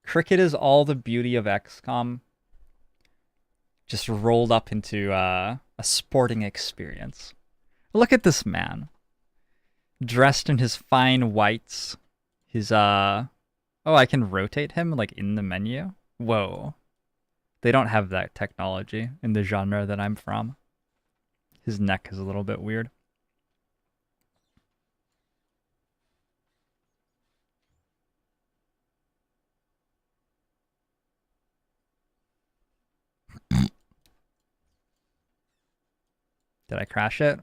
Cricket is all the beauty of XCOM, just rolled up into a sporting experience. Look at this man, dressed in his fine whites. His oh, I can rotate him like in the menu. Whoa, they don't have that technology in the genre that I'm from. His neck is a little bit weird. Did I crash it?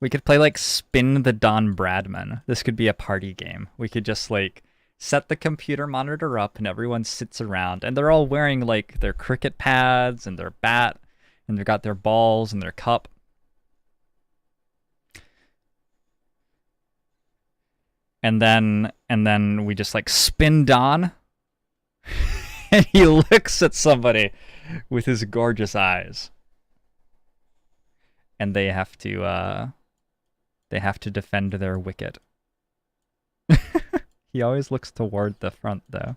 We could play like Spin the Don Bradman. This could be a party game. We could just like set the computer monitor up and everyone sits around and they're all wearing like their cricket pads and their bat and they've got their balls and their cup. And then we just like spin Don and he looks at somebody with his gorgeous eyes. And they have to defend their wicket. He always looks toward the front though.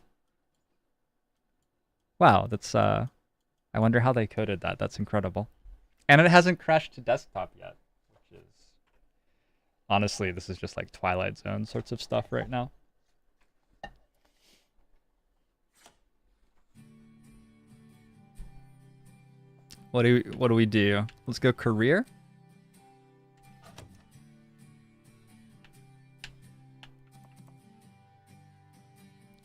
Wow, that's I wonder how they coded that. That's incredible. And it hasn't crashed to desktop yet, which is honestly, this is just like Twilight Zone sorts of stuff right now. What do we do? Let's go career.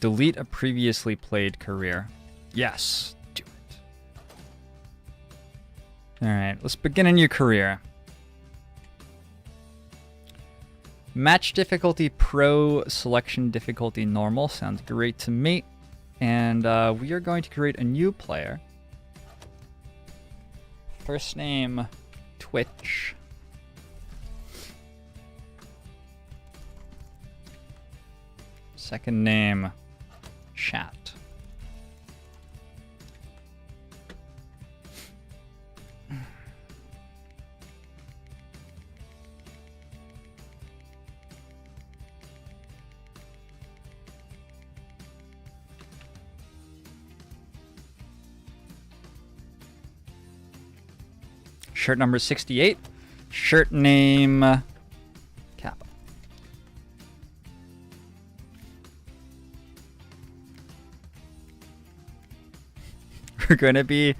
Delete a previously played career. Yes, do it. All right, let's begin a new career. Match difficulty pro, selection difficulty normal. Sounds great to me. And we are going to create a new player. First name, Twitch. Second name, Chat. Shirt number 68. Shirt name Kappa. We're gonna be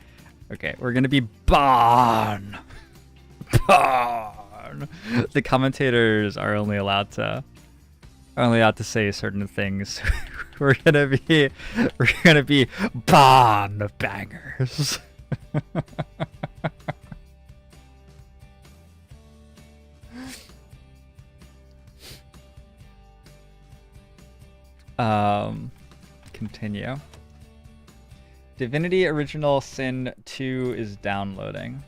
Bon. Bon. The commentators are only allowed to say certain things. we're gonna be Bon bangers. Continue. Divinity Original Sin 2 is downloading.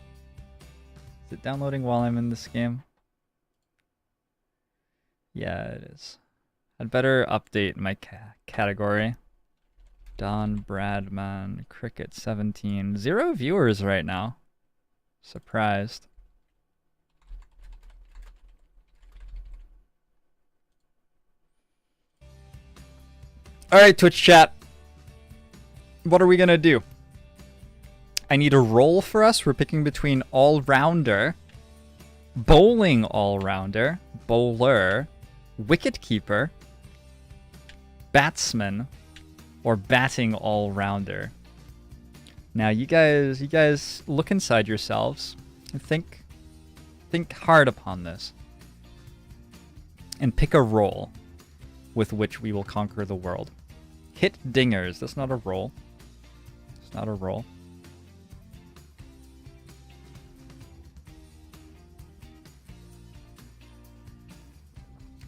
Is it downloading while I'm in this game? Yeah, it is. I'd better update my category. Don Bradman, Cricket 17. 0 viewers right now. Surprised. Alright, Twitch chat. What are we gonna do? I need a role for us. We're picking between all-rounder, bowling all-rounder, bowler, wicket-keeper, batsman, or batting all-rounder. Now, you guys look inside yourselves and think hard upon this. And pick a role with which we will conquer the world. Hit dingers. That's not a role. It's not a role.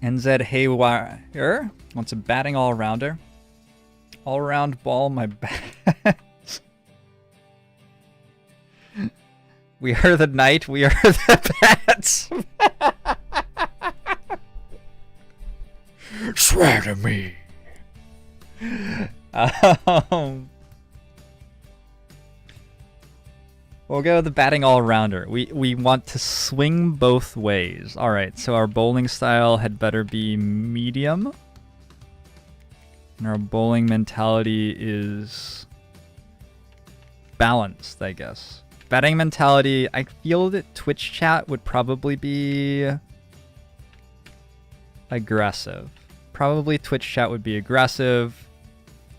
NZ Haywire wants a batting all-rounder. All-round ball my bat. We are the knight. We are the bats. Swear to me. We'll go with the batting all-rounder. We want to swing both ways. All right, so our bowling style had better be medium. And our bowling mentality is balanced, I guess. Batting mentality, I feel that Twitch chat would probably be aggressive. Probably Twitch chat would be aggressive.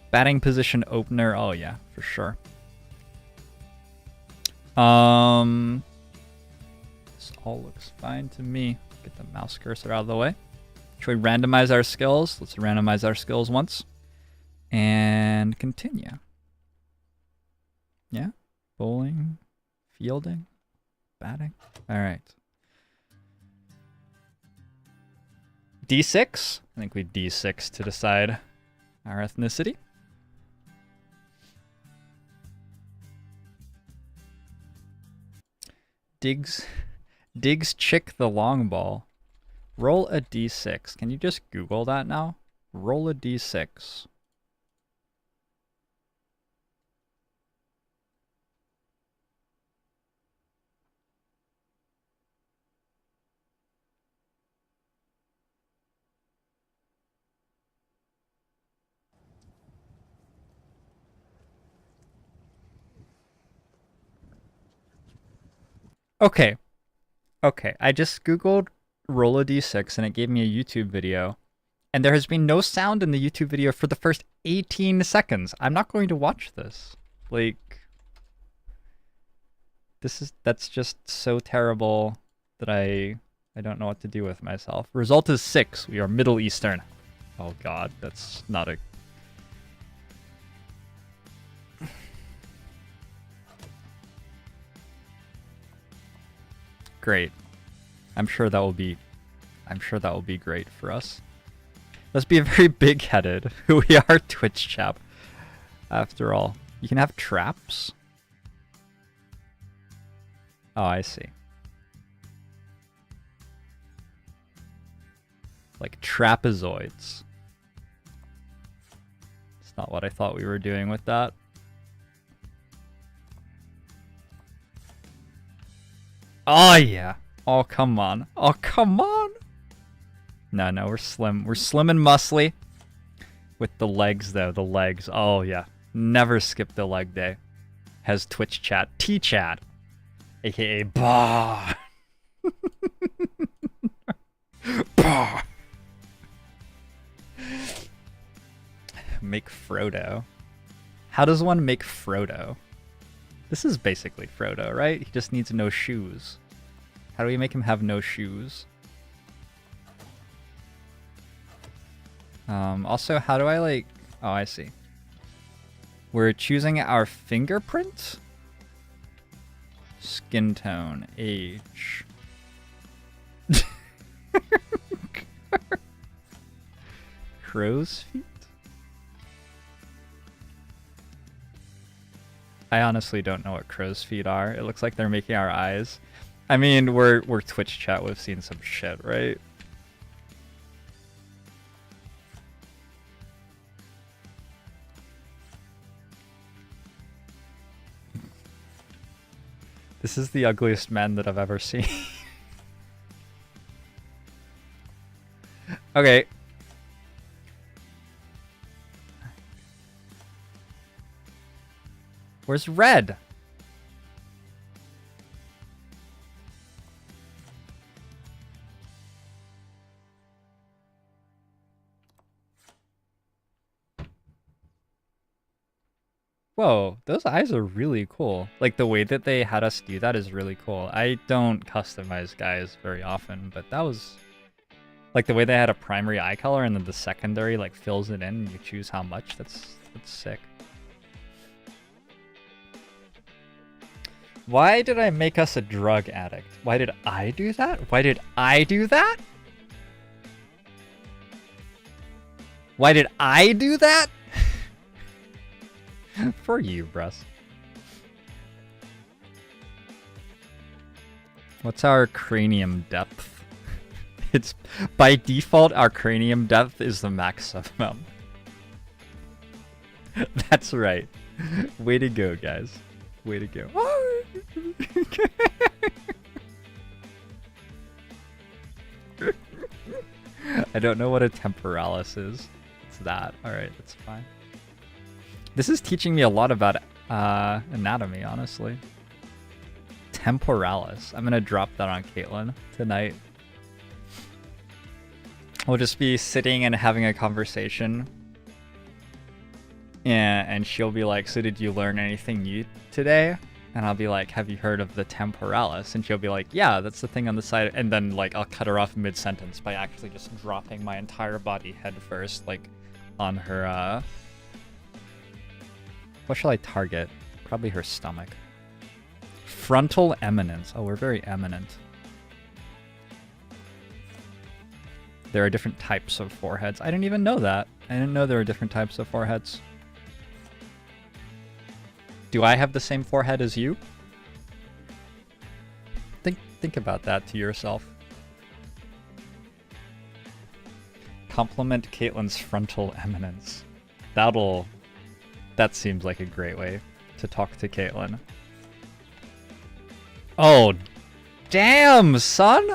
Batting position opener, oh yeah, for sure. This all looks fine to me. Get the mouse cursor out of the way. Should we randomize our skills? Let's randomize our skills once. And continue. Yeah, bowling, fielding, batting. All right. D6? I think we D6 to decide our ethnicity. Diggs chick the long ball. Roll a D6. Can you just Google that now? Roll a D6. Okay. Okay, I just Googled roll a d6 and it gave me a YouTube video. And there has been no sound in the YouTube video for the first 18 seconds. I'm not going to watch this. Like, that's just so terrible that I don't know what to do with myself. Result is 6. We are Middle Eastern. Oh god, that's not a... Great. I'm sure that will be great for us. Let's be very big-headed. We are Twitch chap. After all, you can have traps. Oh, I see. Like trapezoids. It's not what I thought we were doing with that. Oh, yeah. Oh, come on. Oh, come on. No, we're slim. We're slim and muscly. With the legs, though. The legs. Oh, yeah. Never skip the leg day. Has Twitch chat. T-chat. AKA Bah. Bah. Make Frodo. How does one make Frodo? This is basically Frodo, right? He just needs no shoes. How do we make him have no shoes? Also, how do I like... Oh, I see. We're choosing our fingerprint? Skin tone, age. Crow's feet? I honestly don't know what crow's feet are. It looks like they're making our eyes. I mean, we're Twitch chat. We've seen some shit, right? This is the ugliest man that I've ever seen. Okay. Where's red? Whoa, those eyes are really cool. Like, the way that they had us do that is really cool. I don't customize guys very often, but that was... Like, the way they had a primary eye color and then the secondary, like, fills it in and you choose how much. That's sick. Why did I make us a drug addict? Why did I do that? Why did I do that? Why did I do that? For you, Bruss. What's our cranium depth? It's by default, our cranium depth is the maximum. That's right. Way to go, guys. Way to go. I don't know what a temporalis is. It's that. Alright, that's fine. This is teaching me a lot about anatomy, honestly. Temporalis. I'm gonna drop that on Caitlin tonight. We'll just be sitting and having a conversation. Yeah, and she'll be like, so did you learn anything new today? And I'll be like, have you heard of the temporalis? And she'll be like, yeah, that's the thing on the side. And then like I'll cut her off mid-sentence by actually just dropping my entire body head first, like on her, what shall I target? Probably her stomach. Frontal eminence. Oh, we're very eminent. There are different types of foreheads. I didn't even know that. I didn't know there were different types of foreheads. Do I have the same forehead as you? Think about that to yourself. Compliment Caitlin's frontal eminence. That seems like a great way to talk to Caitlin. Oh, damn, son!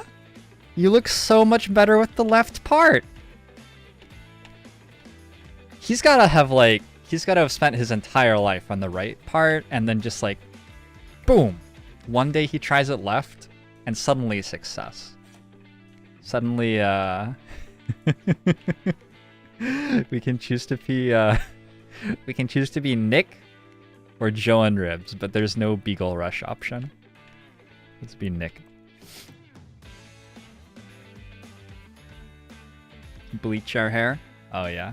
You look so much better with the left part. He's gotta have spent his entire life on the right part and then just like, boom. One day he tries it left and suddenly success. Suddenly, we can choose to be, Nick or JoINrbs, but there's no Beagle Rush option. Let's be Nick. Bleach our hair? Oh yeah.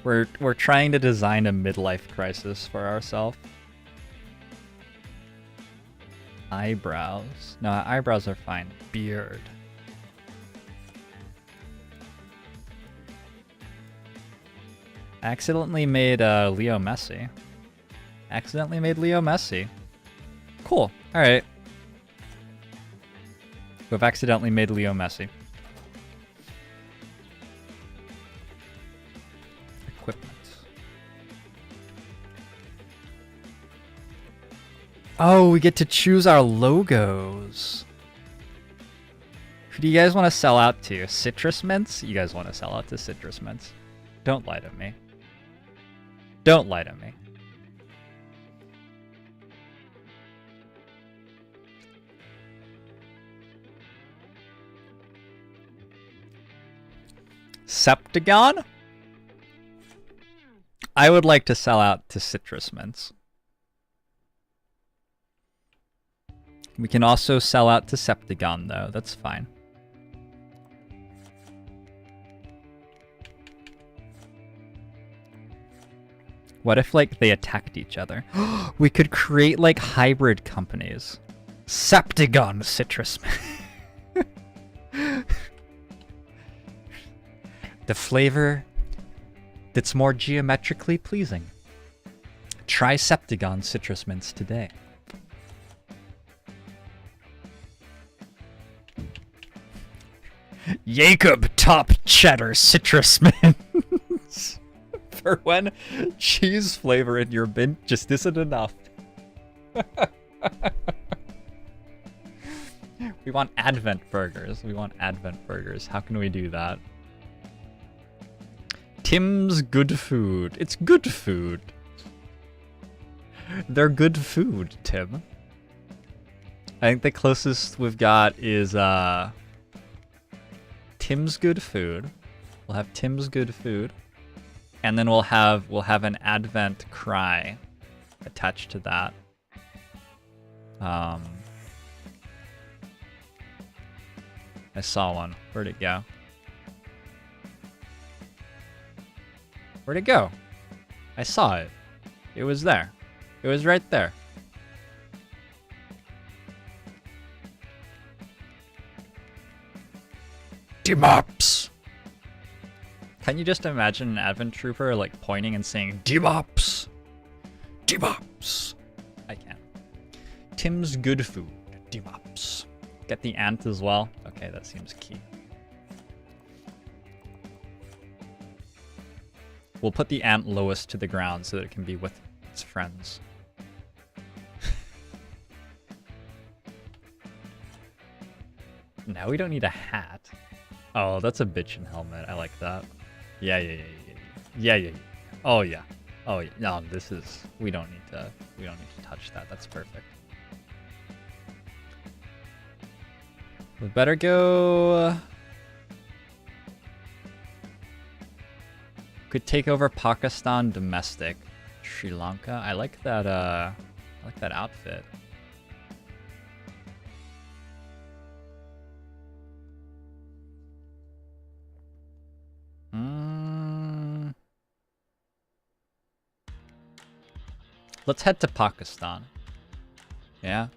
We're trying to design a midlife crisis for ourselves. Eyebrows. No, eyebrows are fine. Beard. Accidentally made Leo Messi. Accidentally made Leo Messi. Cool. Alright. We've accidentally made Leo Messi. Equipment. Oh, we get to choose our logos. Who do you guys want to sell out to? Citrus Mints? You guys want to sell out to Citrus Mints. Don't lie to me. Don't lie to me. Septagon? I would like to sell out to Citrus Mints. We can also sell out to Septagon, though. That's fine. What if, like, they attacked each other? We could create, like, hybrid companies. Septagon Citrus. The flavor that's more geometrically pleasing. Try Septagon Citrus Mints today. Jacob Top Cheddar Citrus Mints. For when cheese flavor in your mint just isn't enough. We want Advent burgers. We want Advent burgers. How can we do that? Tim's Good Food. It's good food. They're good food, Tim. I think the closest we've got is Tim's Good Food. We'll have Tim's Good Food. And then we'll have an Advent cry attached to that. I saw one. Where'd it go? Where'd it go? I saw it. It was there. It was right there. Demops! Can you just imagine an Advent Trooper like pointing and saying, Demops! Demops! I can. Tim's Good Food. Demops. Get the ant as well. Okay, that seems key. We'll put the ant lowest to the ground so that it can be with its friends. Now we don't need a hat. Oh, that's a bitchin' helmet. I like that. Yeah. Oh yeah. Oh yeah. No, this is. We don't need to touch that. That's perfect. We better go. Could take over Pakistan domestic. Sri Lanka. I like that. I like that outfit. Let's head to Pakistan. Yeah.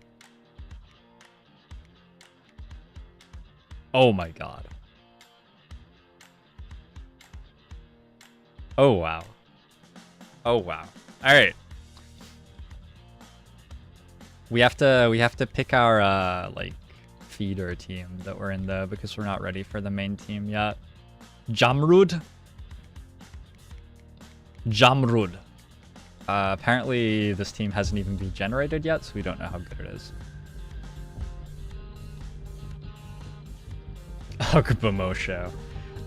Oh my god. Oh wow. Oh wow. All right. We have to pick our like feeder team that we're in though, because we're not ready for the main team yet. Jamrud. Apparently this team hasn't even been generated yet, so we don't know how good it is. Ogbomosho.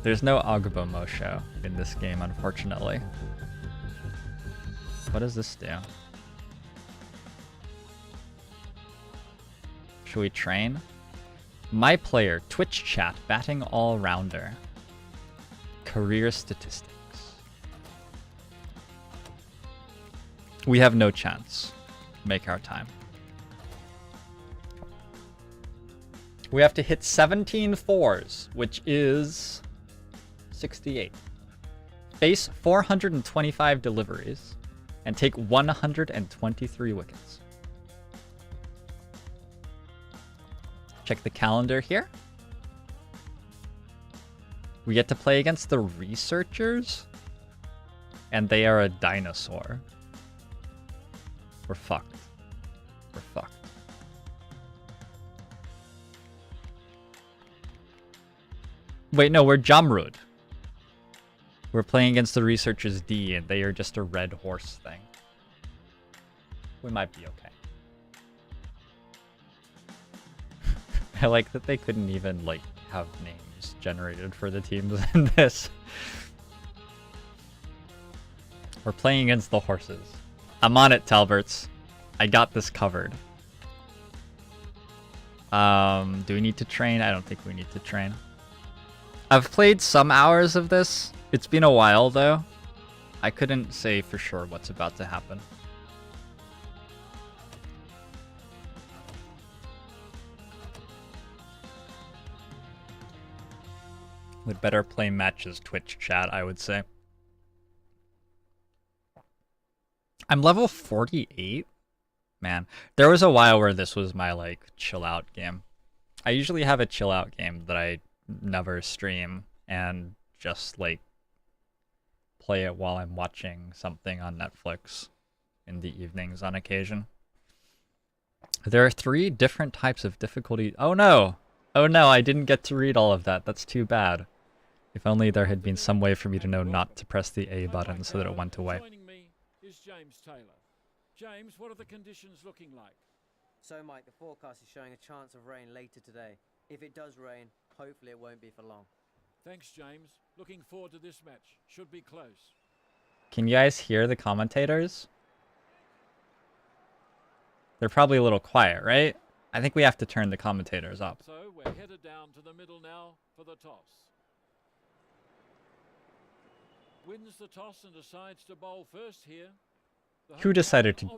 There's no Ogbomosho in this game, unfortunately. What does this do? Should we train? My player, Twitch chat, batting all-rounder. Career statistics. We have no chance. Make our time. We have to hit 17 fours, which is 68. Face 425 deliveries and take 123 wickets. Check the calendar here. We get to play against the researchers, and they are a dinosaur. We're fucked. We're fucked. Wait, no, we're Jamrud. We're playing against the researchers D, and they are just a red horse thing. We might be okay. I like that they couldn't even, like, have names generated for the teams in this. We're playing against the horses. I'm on it, Talberts. I got this covered. Do we need to train? I don't think we need to train. I've played some hours of this. It's been a while, though. I couldn't say for sure what's about to happen. We'd better play matches Twitch chat, I would say. I'm level 48? Man, there was a while where this was my, like, chill out game. I usually have a chill out game that I never stream and just, like, play it while I'm watching something on Netflix in the evenings on occasion. There are 3 different types of difficulty. Oh no! Oh no, I didn't get to read all of that. That's too bad. If only there had been some way for me to know not to press the A button so that it went away. Joining me is James Taylor. James, what are the conditions looking like? So, Mike, the forecast is showing a chance of rain later today. If it does rain, hopefully it won't be for long. Thanks, James. Looking forward to this match. Should be close. Can you guys hear the commentators? They're probably a little quiet, right? I think we have to turn the commentators up. So we're headed down to the middle now for the toss. Wins the toss and decides to bowl first here. Who decided to...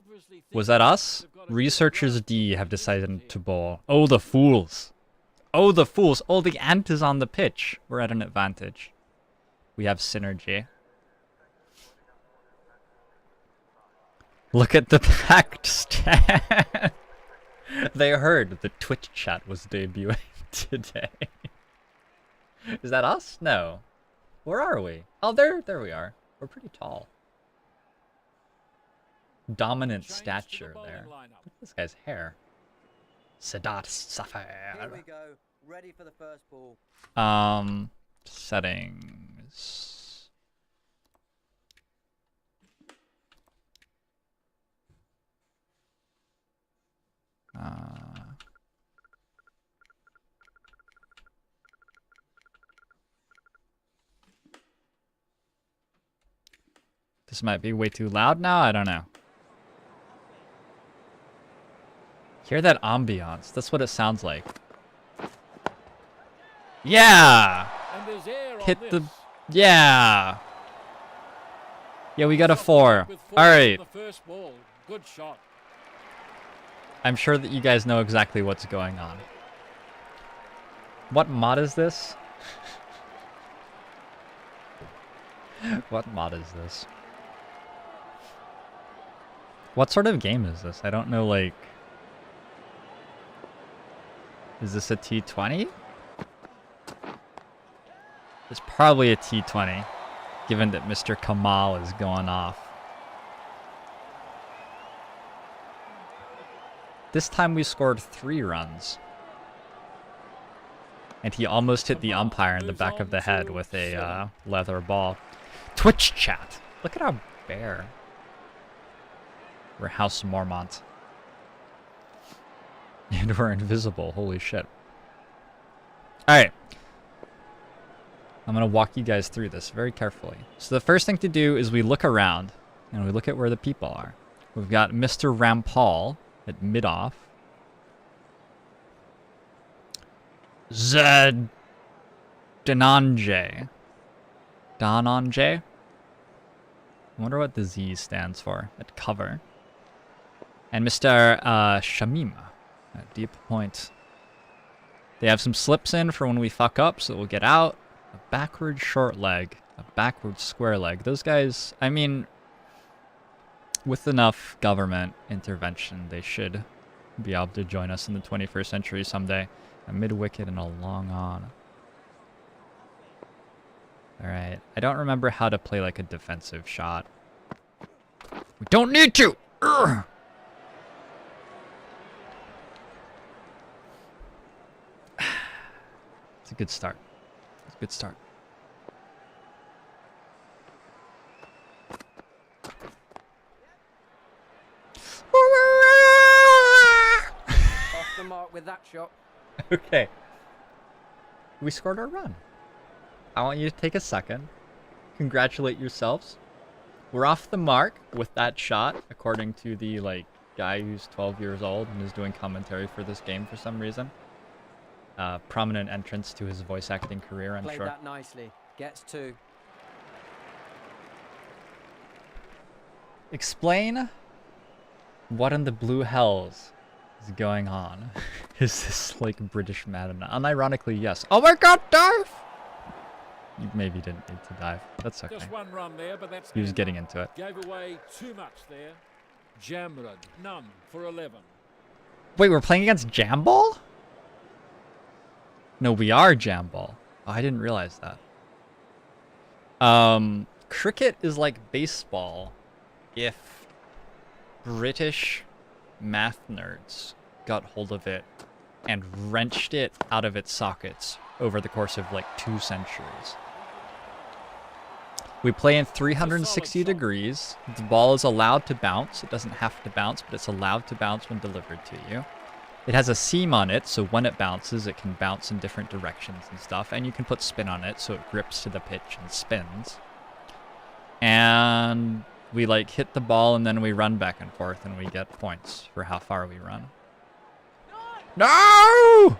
Was that us? Researchers D have decided to bowl. Oh, the fools. Oh, the fools. Oh, the ant is on the pitch. We're at an advantage. We have synergy. Look at the packed stand. They heard the Twitch chat was debuting today. Is that us? No. Where are we? Oh, there we are. We're pretty tall. Dominant stature there. Look at this guy's hair. Sadat Safar. Here we go. Ready for the first ball. Settings. This might be way too loud now. I don't know. Hear that ambiance. That's what it sounds like. Yeah! And there's air on Hit the... this. Yeah! Yeah, we got a 4. With force Alright. on the first ball. Good shot. I'm sure that you guys know exactly what's going on. What mod is this? What mod is this? What sort of game is this? I don't know, like... Is this a T20? It's probably a T20, given that Mr. Kamal is going off. This time we scored 3 runs. And he almost hit the umpire in the back of the head with a leather ball. Twitch chat. Look at our bear. We're House Mormont. And we're invisible. Holy shit. Alright. I'm going to walk you guys through this very carefully. So the first thing to do is we look around. And we look at where the people are. We've got Mr. Rampal at mid-off. Zed Dananje. Dananje? I wonder what the Z stands for at cover. And Mr. Shamim at deep point. They have some slips in for when we fuck up, so we'll get out. A backward short leg. A backward square leg. Those guys, I mean, with enough government intervention, they should be able to join us in the 21st century someday. A mid-wicket and a long on. Alright. I don't remember how to play like a defensive shot. We don't need to! Urgh! It's a good start. It's a good start. Off the mark with that shot. Okay. We scored our run. I want you to take a second. Congratulate yourselves. We're off the mark with that shot, according to the guy who's 12 years old and is doing commentary for this game for some reason. Prominent entrance to his voice acting career, I'm Played sure. that nicely. Gets 2. Explain what in the blue hells is going on. Is this like British Madden? Unironically, yes. Oh my god, dive! You maybe didn't need to dive. That's okay. Just one run there, but that's He was getting into it. Gave away too much there. Jamrud, none for 11. Wait, we're playing against Jamball? No, we are Jamball. Oh, I didn't realize that. Cricket is like baseball if British math nerds got hold of it and wrenched it out of its sockets over the course of 2 centuries. We play in 360 degrees. The ball is allowed to bounce. It doesn't have to bounce, but it's allowed to bounce when delivered to you. It has a seam on it, so when it bounces, it can bounce in different directions and stuff. And you can put spin on it, so it grips to the pitch and spins. And we hit the ball, and then we run back and forth, and we get points for how far we run. No!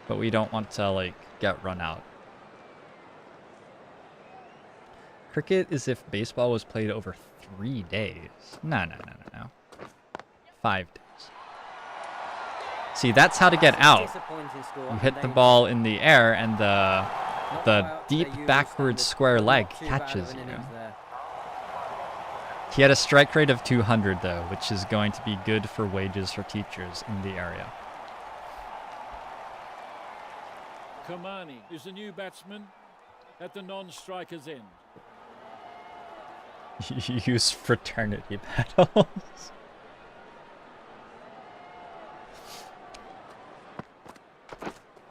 But we don't want to get run out. Cricket is if baseball was played over 3 days. No. 5 days. See, that's how to get out. You hit the ball in the air, and the deep backward square leg catches you. He had a strike rate of 200, though, which is going to be good for wages for teachers in the area. Kamani is the new batsman at the non-striker's end. Use fraternity battles.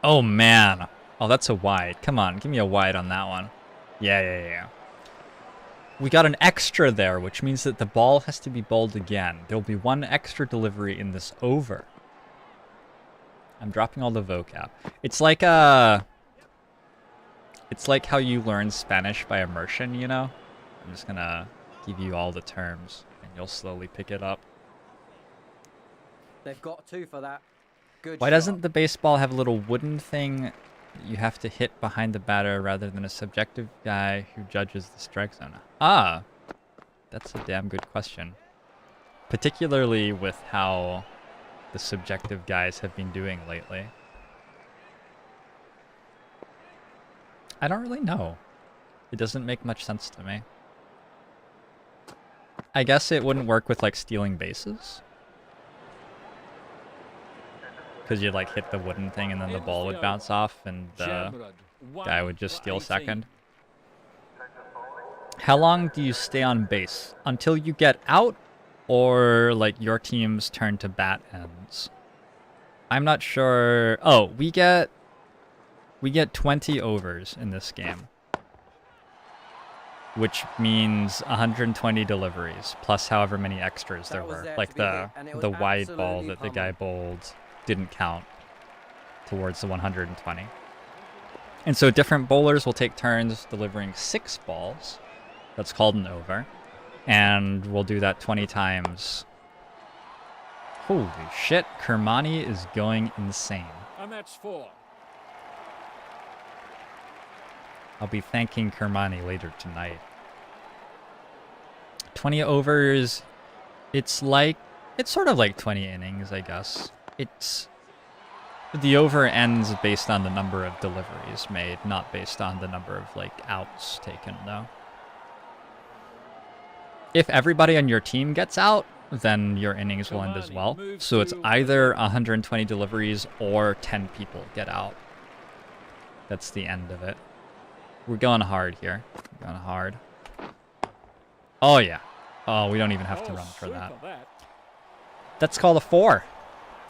Oh, man. Oh, that's a wide. Come on, give me a wide on that one. Yeah. We got an extra there, which means that the ball has to be bowled again. There'll be 1 extra delivery in this over. I'm dropping all the vocab. It's like how you learn Spanish by immersion, you know? I'm just gonna give you all the terms, and you'll slowly pick it up. They've got 2 for that. Good Why shot. doesn't the baseball have a little wooden thing that you have to hit behind the batter rather than a subjective guy who judges the strike zone? Ah, that's a damn good question. Particularly with how the subjective guys have been doing lately. I don't really know. It doesn't make much sense to me. I guess it wouldn't work with like stealing bases. Because you'd like hit the wooden thing and then the ball would bounce off and the guy would just steal second. How long do you stay on base? Until you get out or like your team's turn to bat ends? I'm not sure. Oh, we get 20 overs in this game. Which means 120 deliveries plus however many extras there were. Like the wide ball that the guy bowled didn't count towards the 120. And so different bowlers will take turns delivering 6 balls. That's called an over. And we'll do that 20 times. Holy shit, Kermani is going insane. And that's 4. I'll be thanking Kermani later tonight. 20 overs, it's sort of like 20 innings, I guess. The over ends based on the number of deliveries made, not based on the number of like outs taken, though. If everybody on your team gets out, then your innings will end as well. So it's either 120 deliveries or 10 people get out. That's the end of it. We're going hard here. We're going hard. Oh, yeah. Oh, we don't even have to run for that. That's called a 4.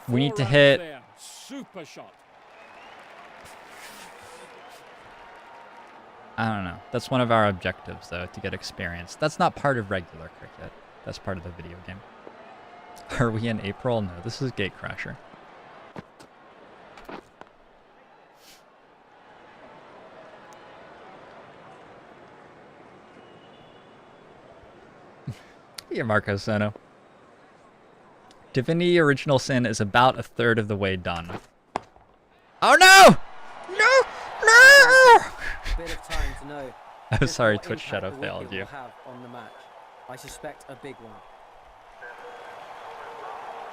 We need to hit... Super shot. I don't know. That's one of our objectives, though, to get experience. That's not part of regular cricket. That's part of the video game. Are we in April? No, this is Gatecrasher. Yeah, Marco Sono. Divinity Original Sin is about a third of the way done. Oh no! No! No! Bit of time to know. I'm just sorry, what Twitch impact Shadow the failed wicket you. will have on the match. I suspect a big one.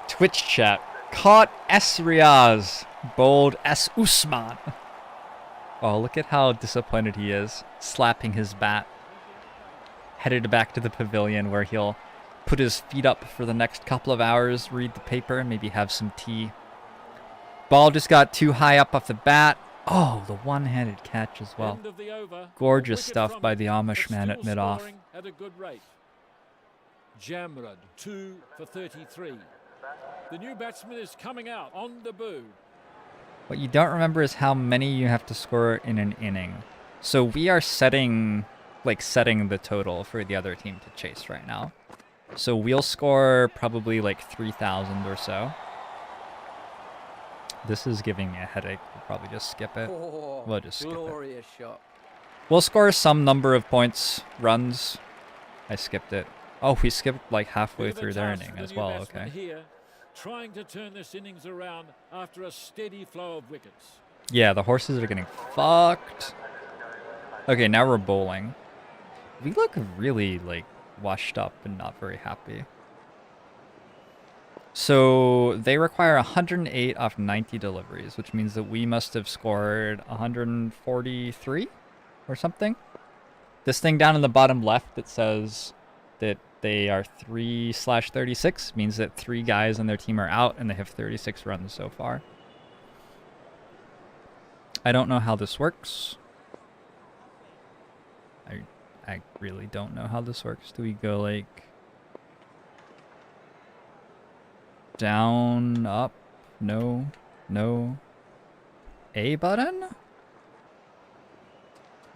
Twitch chat. Caught S. Riaz. Bowled S. Usman. Oh, look at how disappointed he is. Slapping his bat. Headed back to the pavilion where he'll put his feet up for the next couple of hours, read the paper, maybe have some tea. Ball just got too high up off the bat. Oh, the one-handed catch as well. Gorgeous stuff by the Amish man at mid-off. At a good rate. Jamrud, 2 for 33. The new batsman is coming out on debut. What you don't remember is how many you have to score in an inning. So we are setting the total for the other team to chase right now. So we'll score probably like 3,000 or so. This is giving me a headache. We'll probably just skip it. Oh, We'll just skip it. glorious shot. We'll score some number of points, runs. I skipped it. Oh, we skipped like halfway through their inning as well. Okay. Here, trying to turn this innings around after a steady flow of wickets. Yeah, the horses are getting fucked. Okay, now we're bowling. We look really like washed up and not very happy. So they require 108 off 90 deliveries, which means that we must have scored 143 or something. This thing down in the bottom left that says that they are 3/36 means that 3 guys on their team are out and they have 36 runs so far. I don't know how this works. I really don't know how this works. Do we go like down, up, no, no, A button?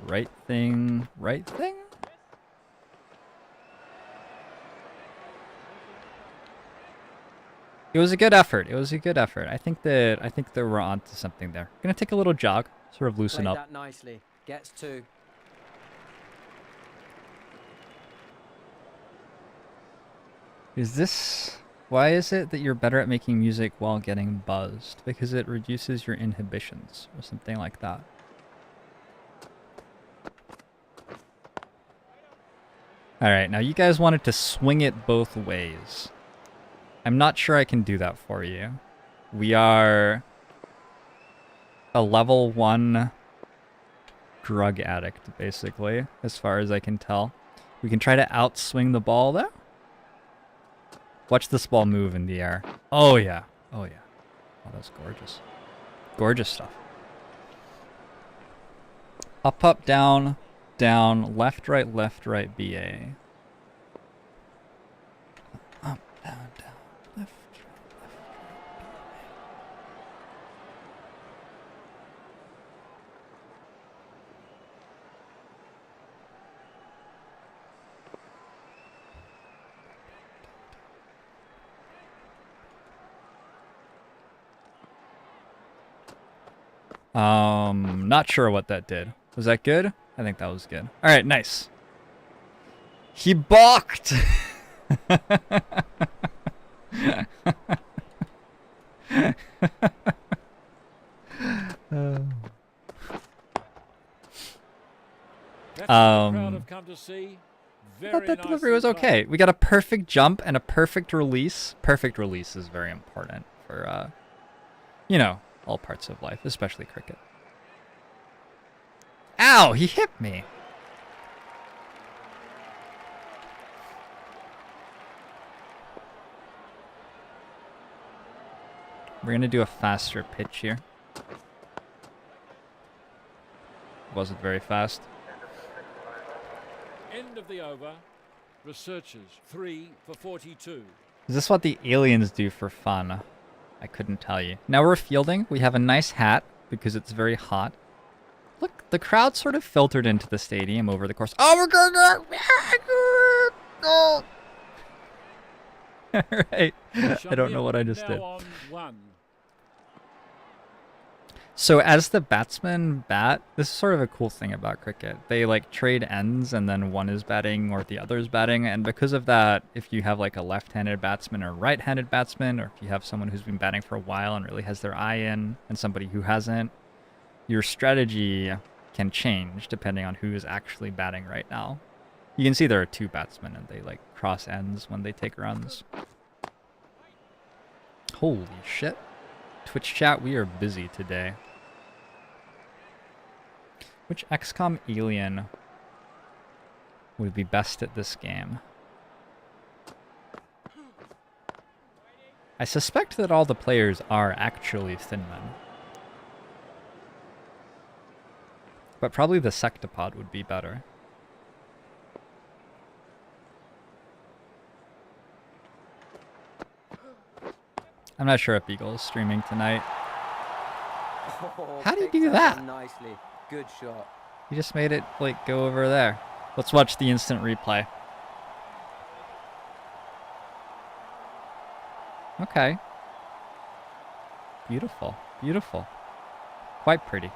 Right thing, right thing? It was a good effort. It was a good effort. I think that we're onto something there. Gonna take a little jog, sort of loosen Played up. that nicely. Gets 2. Is this... Why is it that you're better at making music while getting buzzed? Because it reduces your inhibitions or something like that. Alright, now you guys wanted to swing it both ways. I'm not sure I can do that for you. We are a level 1 drug addict, basically, as far as I can tell. We can try to outswing the ball, though. Watch this ball move in the air. Oh, yeah. Oh, yeah. Oh, that's gorgeous. Gorgeous stuff. Up, up, down, down, left, right, BA. Up, down, down, left, not sure what that did. Was that good? I think that was good. All right, nice. He balked. I thought that delivery was okay. We got a perfect jump and a perfect release. Perfect release is very important for, you know, all parts of life, especially cricket. Ow, he hit me. We're going to do a faster pitch here. Wasn't very fast. End of the over. Researchers 3 for 42. Is this what the aliens do for fun? I couldn't tell you. Now we're fielding. We have a nice hat because it's very hot. Look, the crowd sort of filtered into the stadium over the course. Oh, we're going to... Alright. I don't know what I just did. So as the batsmen bat, this is sort of a cool thing about cricket. They like trade ends and then one is batting or the other is batting. And because of that, if you have like a left-handed batsman or right-handed batsman, or if you have someone who's been batting for a while and really has their eye in and somebody who hasn't, your strategy can change depending on who is actually batting right now. You can see there are two batsmen and they like cross ends when they take runs. Holy shit. Twitch chat, we are busy today. Which XCOM alien would be best at this game? I suspect that all the players are actually thin men. But probably the Sectopod would be better. I'm not sure if Beagle's streaming tonight. Oh, How do you picked do up that? Nicely. Good shot. You just made it, like, go over there. Let's watch the instant replay. Okay. Beautiful. Beautiful. Quite pretty.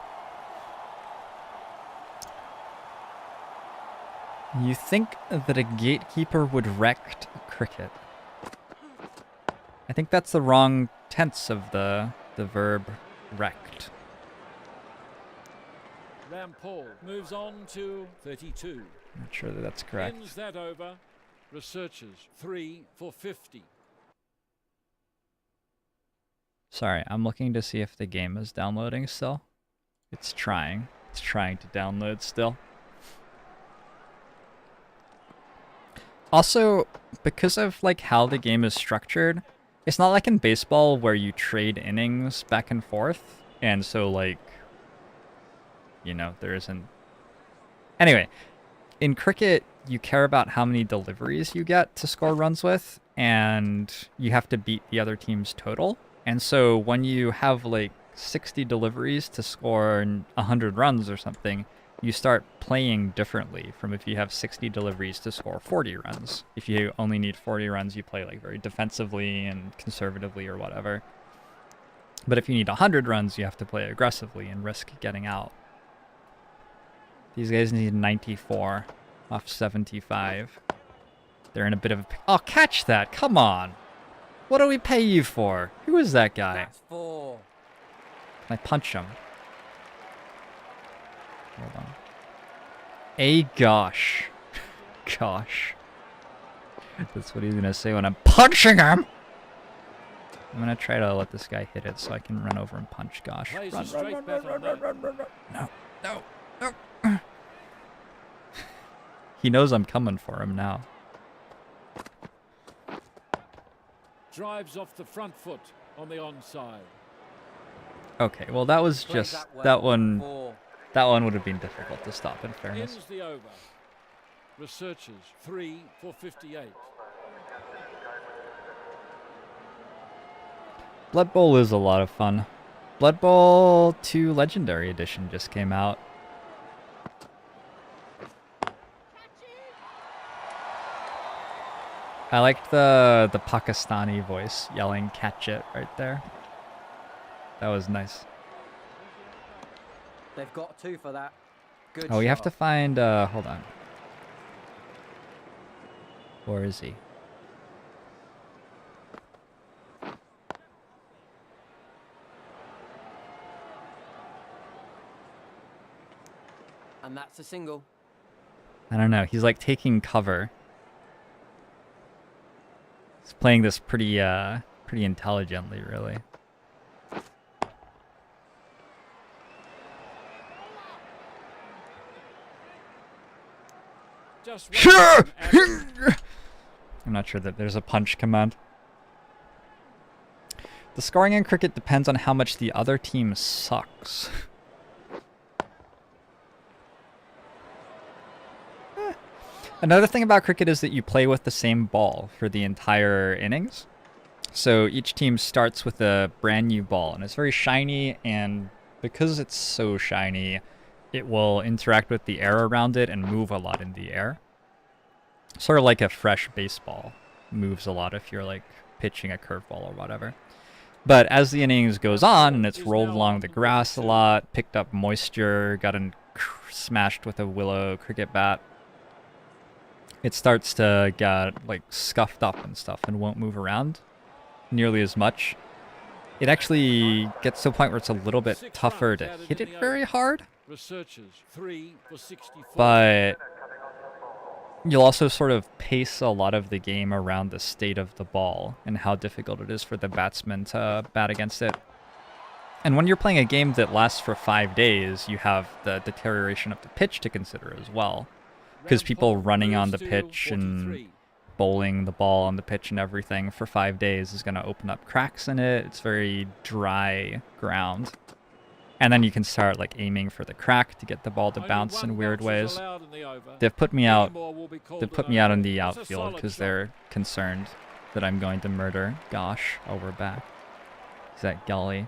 You think that a gatekeeper would wreck cricket? I think that's the wrong tense of the verb wrecked. Rampal moves on to 32. Not sure that that's correct. Ends that over. Researchers 3 for 50. Sorry, I'm looking to see if the game is downloading still. It's trying. It's trying to download still. Also, because of like how the game is structured, it's not like in baseball where you trade innings back and forth. And so like, you know, there isn't... Anyway, in cricket, you care about how many deliveries you get to score runs with, and you have to beat the other team's total. And so when you have like 60 deliveries to score 100 runs or something, you start playing differently from if you have 60 deliveries to score 40 runs. If you only need 40 runs, you play like very defensively and conservatively or whatever. But if you need 100 runs, you have to play aggressively and risk getting out. These guys need 94 off 75. They're in a bit of a... Oh, catch that! Come on! What do we pay you for? Who is that guy? That's 4. Can I punch him? Hold on. Gosh. Gosh. That's what he's gonna say when I'm punching him! I'm gonna try to let this guy hit it so I can run over and punch Gosh. Plays Run, a straight bat on that. No, no, no. He knows I'm coming for him now. Drives off the front foot on the onside. Okay, well that was Plays just well. that one. 4. That one would have been difficult to stop. In fairness. Ends the over. Researchers 3 for 58. Blood Bowl is a lot of fun. Blood Bowl 2 Legendary Edition just came out. I liked the Pakistani voice yelling "catch it" right there. That was nice. They've got 2 for that. Good Oh, we have shot. to find hold on. Where is he? And that's a single. I don't know. He's like taking cover. He's playing this pretty intelligently, really. Just Sure. one I'm not sure that there's a punch command. The scoring in cricket depends on how much the other team sucks. Another thing about cricket is that you play with the same ball for the entire innings. So each team starts with a brand new ball, and it's very shiny, and because it's so shiny, it will interact with the air around it and move a lot in the air. Sort of like a fresh baseball moves a lot if you're like pitching a curveball or whatever. But as the innings goes on and it's rolled along the grass a lot, picked up moisture, gotten smashed with a willow cricket bat, it starts to get like scuffed up and stuff and won't move around nearly as much. It actually gets to a point where it's a little bit tougher to hit it very hard. Researchers 3 for 64. But you'll also sort of pace a lot of the game around the state of the ball and how difficult it is for the batsman to bat against it. And when you're playing a game that lasts for 5 days, you have the deterioration of the pitch to consider as well. Because people running on the pitch and bowling the ball on the pitch and everything for 5 days is going to open up cracks in it. It's very dry ground. And then you can start like aiming for the crack to get the ball to bounce in weird ways. They've put me out. They've put me out in the outfield because they're concerned that I'm going to murder Gosh over back. He's at gully.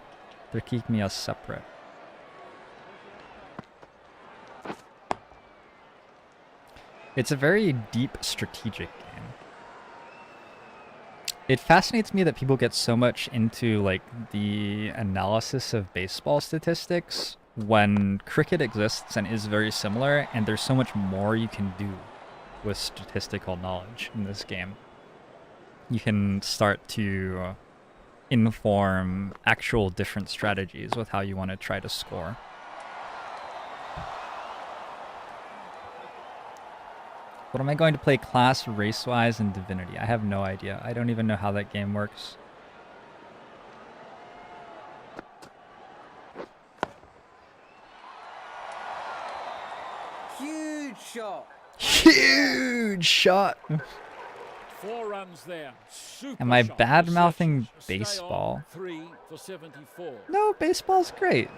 They're keeping me as separate. It's a very deep strategic game. It fascinates me that people get so much into like the analysis of baseball statistics when cricket exists and is very similar, and there's so much more you can do with statistical knowledge in this game. You can start to inform actual different strategies with how you want to try to score. What am I going to play? Class, Race-Wise, and Divinity? I have no idea. I don't even know how that game works. Huge shot. Huge shot! 4 runs there. Super Am I shot. bad-mouthing Researchers stay on baseball? 3 for 74. No, baseball's great.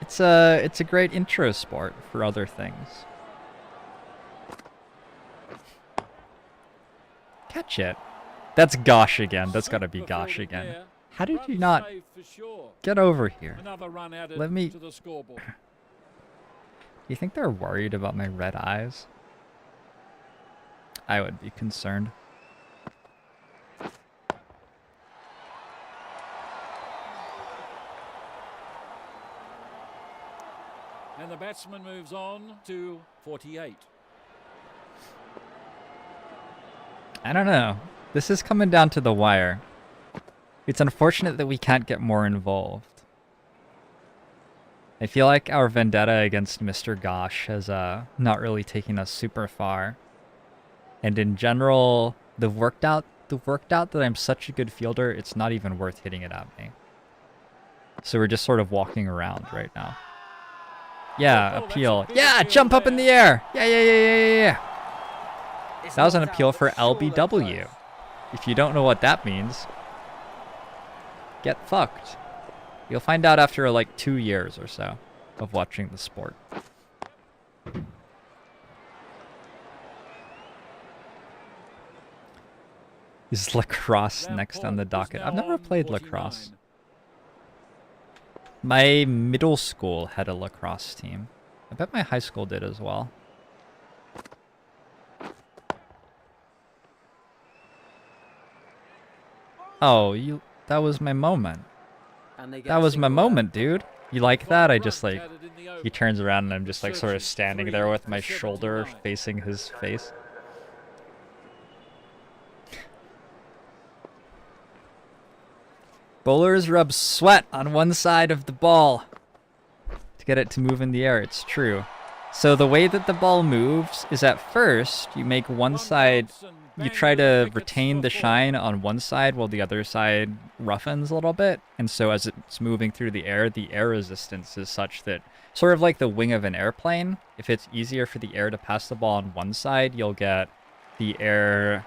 It's a great intro sport for other things. Catch it. That's Gosh again. That's gotta be Super Gosh fielded again. there. How did Run you not saved for sure. get over here? Another run added Let me- to the scoreboard. You think they're worried about my red eyes? I would be concerned. And the batsman moves on to 48. I don't know. This is coming down to the wire. It's unfortunate that we can't get more involved. I feel like our vendetta against Mr. Gosh has not really taken us super far. And in general, the worked out that I'm such a good fielder, it's not even worth hitting it at me. So we're just sort of walking around right now. Yeah, appeal. Yeah, jump up in the air. Yeah. That was an appeal for LBW. If you don't know what that means, get fucked. You'll find out after like 2 years or so of watching the sport. Is lacrosse next on the docket? I've never played lacrosse. My middle school had a lacrosse team. I bet my high school did as well. Oh, that was my moment. That was my moment, dude. You like that? I just like, he turns around and I'm just like sort of standing there with my shoulder facing his face. Bowlers rub sweat on one side of the ball to get it to move in the air. It's true. So the way that the ball moves is at first you make one side, you try to retain the shine on one side while the other side roughens a little bit. And so as it's moving through the air resistance is such that, sort of like the wing of an airplane, if it's easier for the air to pass the ball on one side, you'll get the air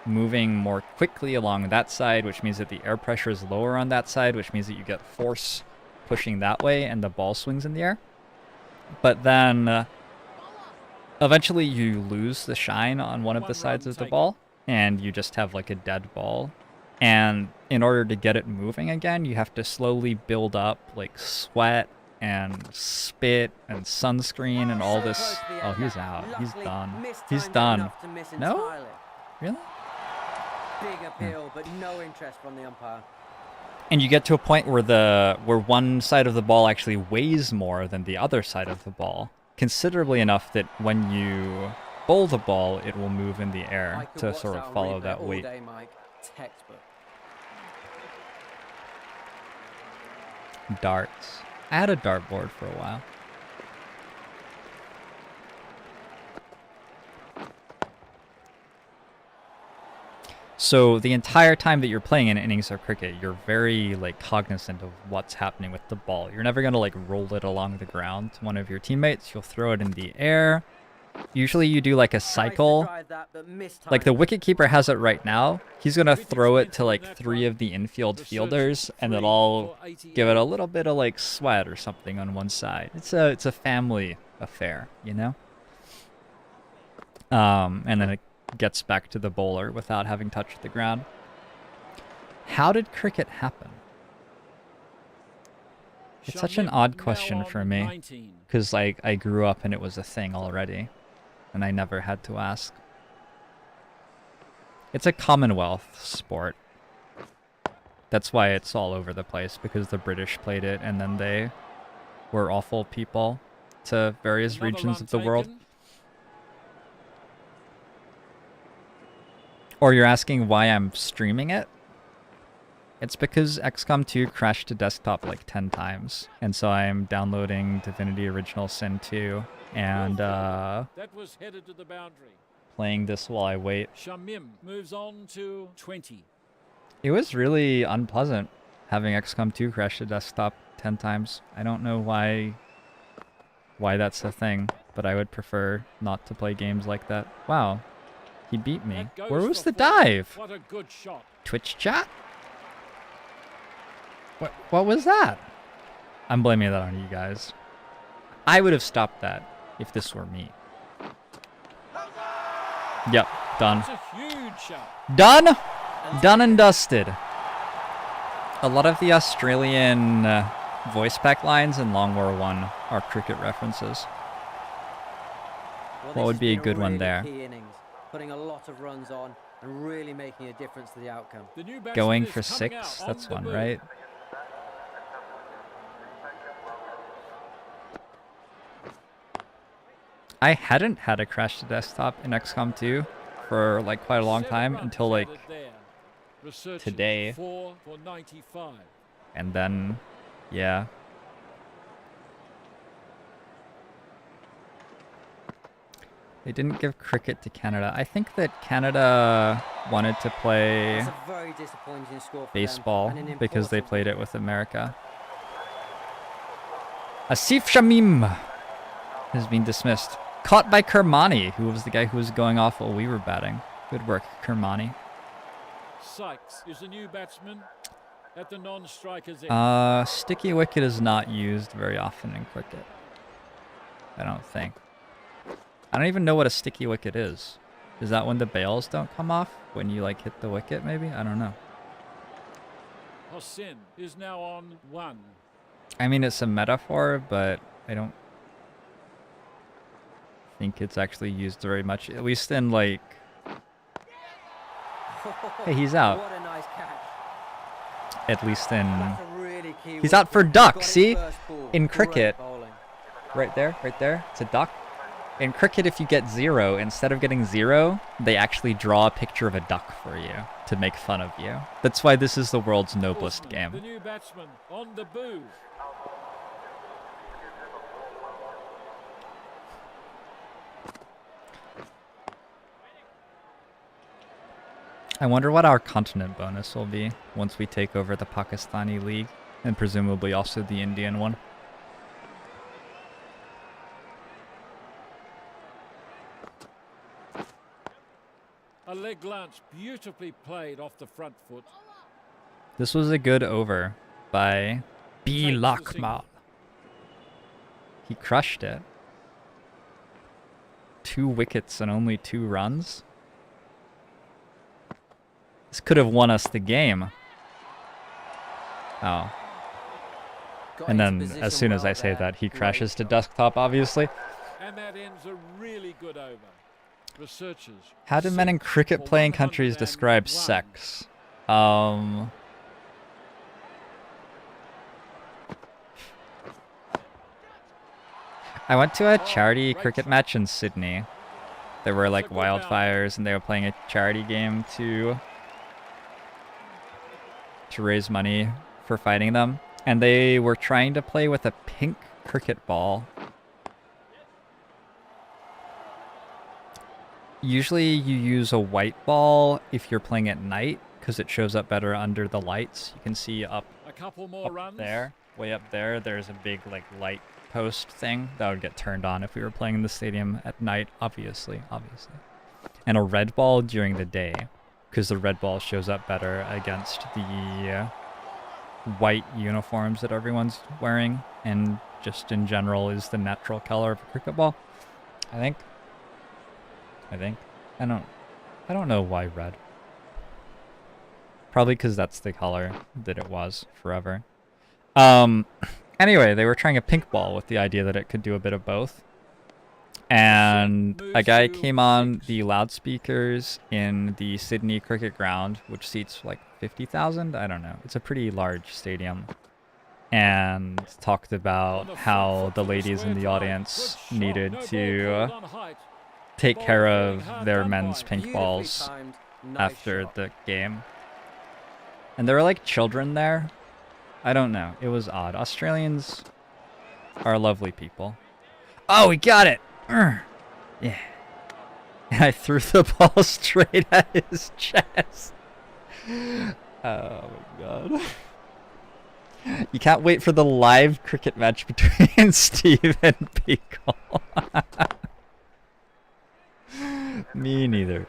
moving more quickly along that side, which means that the air pressure is lower on that side, which means that you get force pushing that way and the ball swings in the air. But then eventually you lose the shine on one of the sides of the ball and you just have like a dead ball. And in order to get it moving again, you have to slowly build up like sweat and spit and sunscreen and all this. Oh, he's out. He's done. He's done. No? Really? Big appeal, but no interest from the umpire. And you get to a point where one side of the ball actually weighs more than the other side of the ball, considerably enough that when you bowl the ball, it will move in the air to sort of follow that weight. Darts. I had a dartboard for a while. So the entire time that you're playing an innings of cricket, you're very like cognizant of what's happening with the ball. You're never gonna like roll it along the ground to one of your teammates. You'll throw it in the air. Usually you do like a cycle. Like the wicketkeeper has it right now. He's gonna throw it to like 3 of the infield fielders, and then I'll give it a little bit of like sweat or something on one side. It's a family affair, you know. And then it gets back to the bowler without having touched the ground. How did cricket happen? It's such an odd question for me, because like I grew up and it was a thing already, and I never had to ask. It's a Commonwealth sport. That's why it's all over the place, because the British played it and then they were awful people to various regions of the world. Or you're asking why I'm streaming it? It's because XCOM 2 crashed to desktop like 10 times. And so I'm downloading Divinity Original Sin 2 and that was headed to the boundary. Playing this while I wait. Shamim moves on to 20. It was really unpleasant having XCOM 2 crash to desktop 10 times. I don't know why that's a thing, but I would prefer not to play games like that. Wow. He beat me. Where was the dive? What a good shot. Twitch chat? What was that? I'm blaming that on you guys. I would have stopped that if this were me. Yep, done. It's a huge shot. Done? Done and dusted. A lot of the Australian voice pack lines in Long War 1 are cricket references. What would be a good one there? Putting a lot of runs on and really making a difference to the outcome. Going for 6? That's one, right? I hadn't had a crash to desktop in XCOM 2 for like quite a long 7 time runs until like added there. Researchers, today. 4 for 95. And then, yeah. They didn't give cricket to Canada. I think that Canada wanted to play That's a very disappointing score for baseball them, and an because they important played it with America. Asif Shamim has been dismissed. Caught by Kermani, who was the guy who was going off while we were batting. Good work, Kermani. Sykes is the new batsman at the non-strikers end. Sticky wicket is not used very often in cricket. I don't think. I don't even know what a sticky wicket is. Is that when the bails don't come off? When you like hit the wicket maybe? I don't know. Hossein is now on 1. I mean, it's a metaphor, but I don't think it's actually used very much. At least in like... Hey, he's out. What a nice catch. At least in... That's a really key He's wicket. out for duck, Got it see? first ball. In Great cricket. bowling. Right there, right there. It's a duck. In cricket, if you get 0, instead of getting 0, they actually draw a picture of a duck for you to make fun of you. That's why this is the world's noblest Osman, game. the new batsman on the booth. I wonder what our continent bonus will be once we take over the Pakistani league, and presumably also the Indian one. A leg lance beautifully played off the front foot. This was a good over by B. Takes the Lakmal. single. He crushed it. 2 wickets and only 2 runs. This could have won us the game. Oh. Got And into then position as soon as well I say there. that, he Great crashes to shot. desktop, obviously. And that ends a really good over. Researchers. How do men in 6 cricket for playing countries 101. describe sex? I went to a charity cricket match in Sydney. There were like wildfires and they were playing a charity game to raise money for fighting them. And they were trying to play with a pink cricket ball. Usually you use a white ball if you're playing at night because it shows up better under the lights. You can see up A couple more runs. there, way up there, there's a big like light post thing that would get turned on if we were playing in the stadium at night, obviously. And a red ball during the day because the red ball shows up better against the white uniforms that everyone's wearing and just in general is the natural color of a cricket ball. I think. I don't know why red. Probably because that's the color that it was forever. Anyway, they were trying a pink ball with the idea that it could do a bit of both. And a guy came on the loudspeakers in the Sydney cricket ground, which seats like 50,000. I don't know. It's a pretty large stadium. And talked about how the ladies in the audience needed to take care of their men's pink Beautifully balls timed, nice after shot. the game. And there were like children there. I don't know. It was odd. Australians are lovely people. Oh, we got it! Yeah. And I threw the ball straight at his chest. Oh my god. You can't wait for the live cricket match between Steve and Pico. Me neither.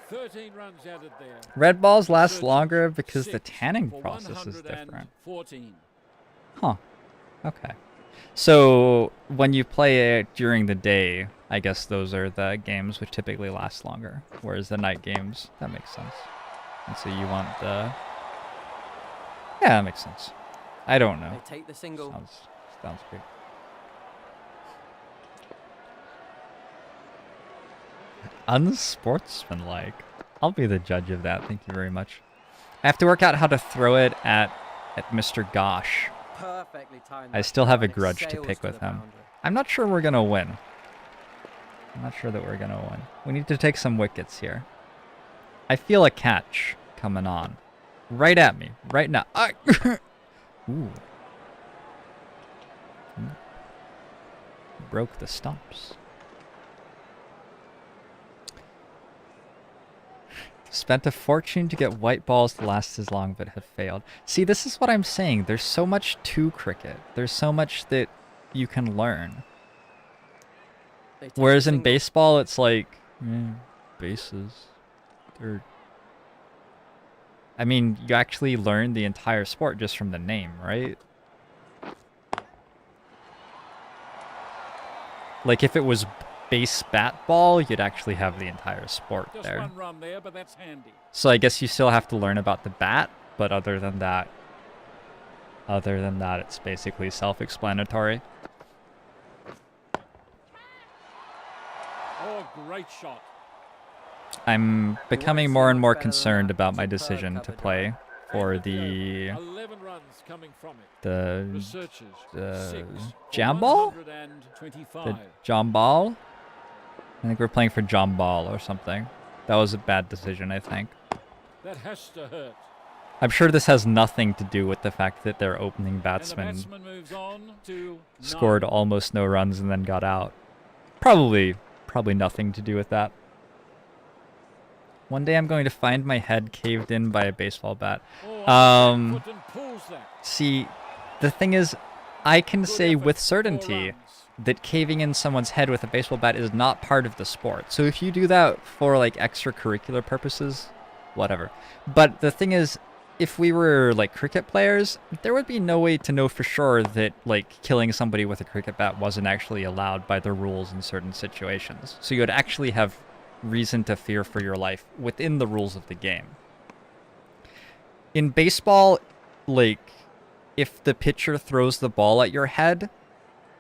13 runs added there. Red balls last Researchers, longer because the 6 tanning for process is different. 114. Huh. Okay. So when you play it during the day, I guess those are the games which typically last longer. Whereas the night games, that makes sense. And so you want the... Yeah, that makes sense. I don't know. They take the single. Sounds good. Unsportsmanlike. I'll be the judge of that. Thank you very much. I have to work out how to throw it at Mr. Gosh. Perfectly timed. I that still have a shot, and it grudge to sails pick to with the him. boundary. I'm not sure we're gonna win. I'm not sure that we're gonna win. We need to take some wickets here. I feel a catch coming on. Right at me. Right now. Ooh. Broke the stumps. Spent a fortune to get white balls to last as long, but have failed. See, this is what I'm saying. There's so much to cricket. There's so much that you can learn. Whereas in baseball, it's like, bases. I mean, you actually learn the entire sport just from the name, right? Like, if it was base bat ball, you'd actually have the entire sport Just there. one run there, but that's handy. So I guess you still have to learn about the bat, but other than that, it's basically self-explanatory. Oh, great shot. I'm becoming more and more concerned about my decision to play for the 11 runs coming from it. the Researchers, jam ball? 125. The John Ball? I think we're playing for John Ball or something. That was a bad decision, I think. That has to hurt. I'm sure this has nothing to do with the fact that their opening And the batsman batsman moves on to scored 9. almost no runs and then got out. Probably nothing to do with that. One day I'm going to find my head caved in by a baseball bat. Oh, foot and pulls that. See, the thing is, I can Good say effort, with 4 certainty runs. that caving in someone's head with a baseball bat is not part of the sport. So if you do that for like extracurricular purposes, whatever. But the thing is, if we were like cricket players, there would be no way to know for sure that like killing somebody with a cricket bat wasn't actually allowed by the rules in certain situations. So you would actually have reason to fear for your life within the rules of the game. In baseball, like, if the pitcher throws the ball at your head,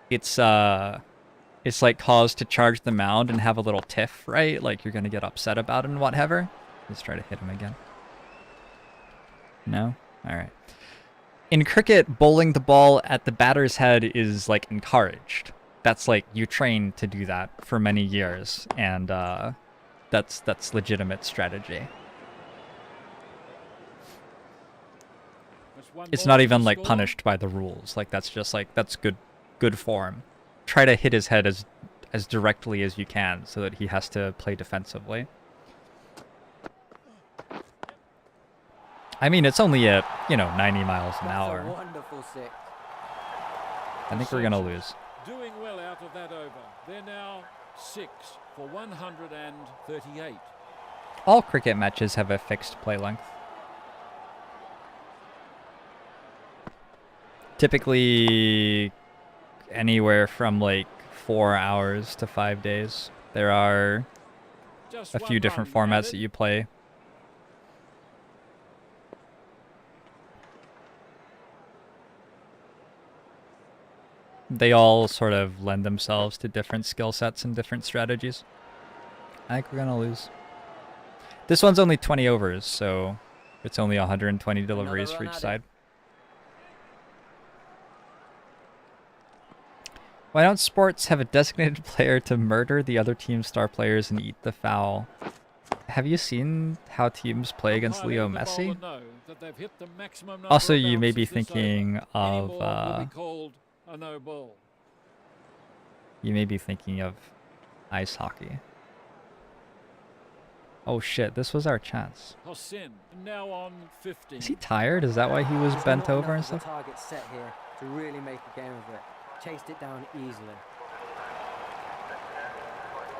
it's like cause to charge the mound and have a little tiff, right? Like you're gonna get upset about it and whatever. Let's try to hit him again. No? Alright. In cricket, bowling the ball at the batter's head is like encouraged. That's like you train to do that for many years, and that's legitimate strategy. It's not even like punished by the rules. Like that's just like that's good form. Try to hit his head as directly as you can so that he has to play defensively. I mean, it's only at, 90 miles an hour. Wonderful six. I think we're gonna lose. Doing well out of that over. They're now 6 for 138. All cricket matches have a fixed play length. Typically anywhere from like 4 hours to 5 days. There are Just a few one different run formats added. that you play. They all sort of lend themselves to different skill sets and different strategies. I think we're gonna lose. This one's only 20 overs, so it's only 120 deliveries for run each added. side. Why don't sports have a designated player to murder the other team's star players and eat the foul? Have you seen how teams play against Leo Letting the Messi? bowler know that they've hit the maximum number Also, of you may be bounces this thinking over. Any of more will be called a no ball. ice hockey. Oh shit, this was our chance. Hossin now on 15. Is he tired? Is that why he was There's bent not over and enough of a stuff? target set here to really make a game of it. Chased it down easily.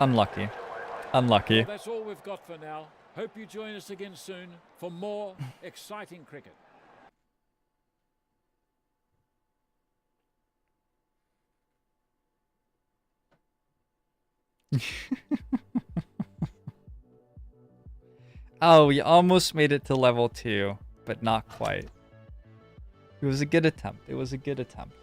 Unlucky. Unlucky. Well, that's all we've got for now. Hope you join us again soon for more exciting cricket. Oh, we almost made it to level 2, but not quite. It was a good attempt. It was a good attempt.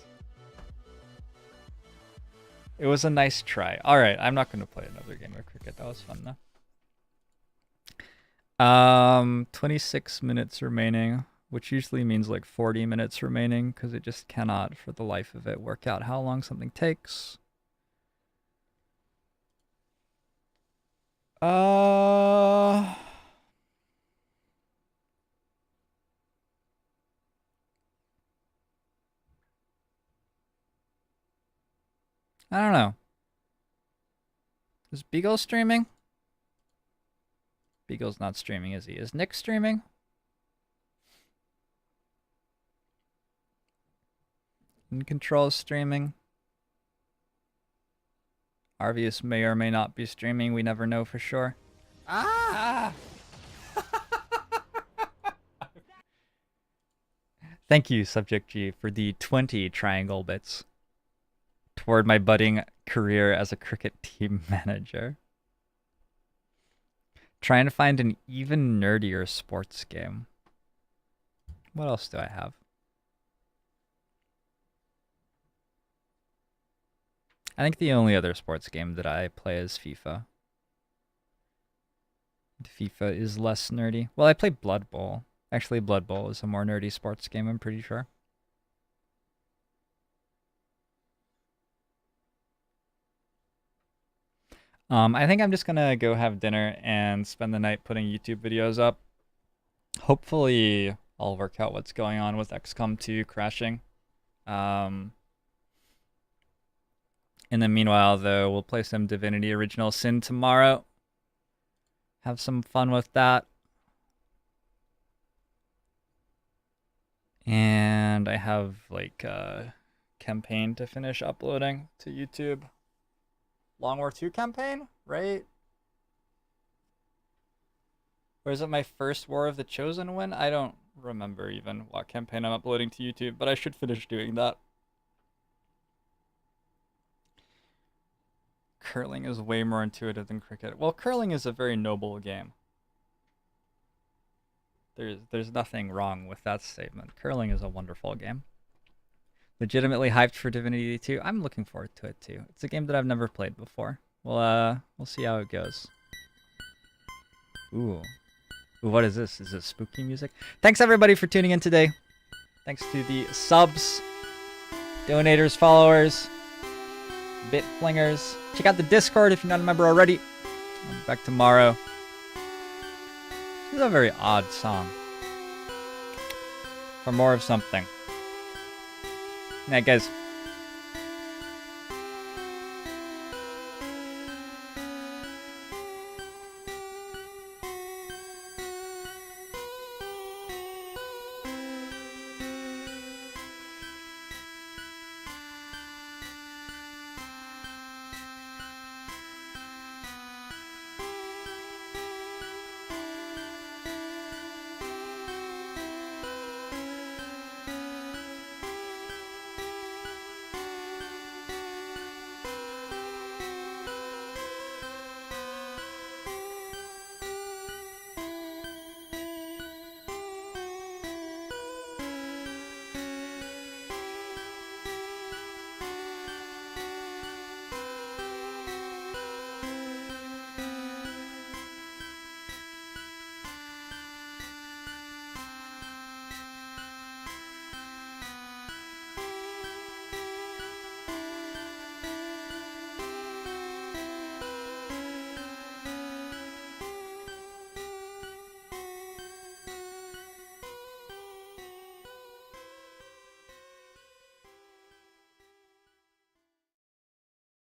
It was a nice try. Alright, I'm not going to play another game of cricket. That was fun, though. 26 minutes remaining, which usually means like 40 minutes remaining, because it just cannot, for the life of it, work out how long something takes. Uh, I don't know. Is Beagle streaming? Beagle's not streaming, is he? Is Nick streaming? In Control streaming. Arvius may or may not be streaming. We never know for sure. Ah! Thank you, Subject G, for the 20 triangle bits toward my budding career as a cricket team manager. Trying to find an even nerdier sports game. What else do I have? I think the only other sports game that I play is FIFA. FIFA is less nerdy. Well, I play Blood Bowl. Actually, Blood Bowl is a more nerdy sports game, I'm pretty sure. I think I'm just gonna go have dinner and spend the night putting YouTube videos up. Hopefully, I'll work out what's going on with XCOM 2 crashing. In the meanwhile, though, we'll play some Divinity Original Sin tomorrow. Have some fun with that. And I have, like, a campaign to finish uploading to YouTube. Long War 2 campaign, right? Or is it my first War of the Chosen win? I don't remember even what campaign I'm uploading to YouTube, but I should finish doing that. Curling is way more intuitive than cricket. Well, curling is a very noble game. There's nothing wrong with that statement. Curling is a wonderful game. Legitimately hyped for Divinity 2. I'm looking forward to it too. It's a game that I've never played before. We'll see how it goes. Ooh. Ooh, what is this? Is it spooky music? Thanks everybody for tuning in today. Thanks to the subs, donators, followers, bit flingers. Check out the Discord if you're not a member already. I'll be back tomorrow. This is a very odd song. For more of something. Good night, guys.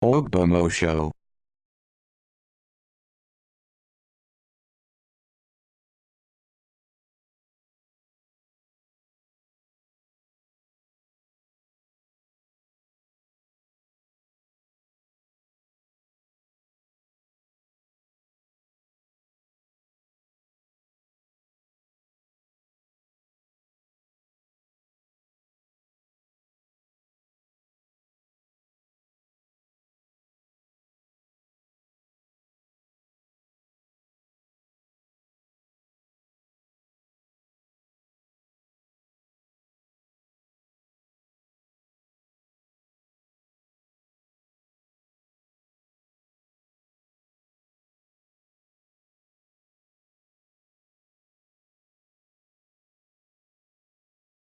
Ogbomo Show.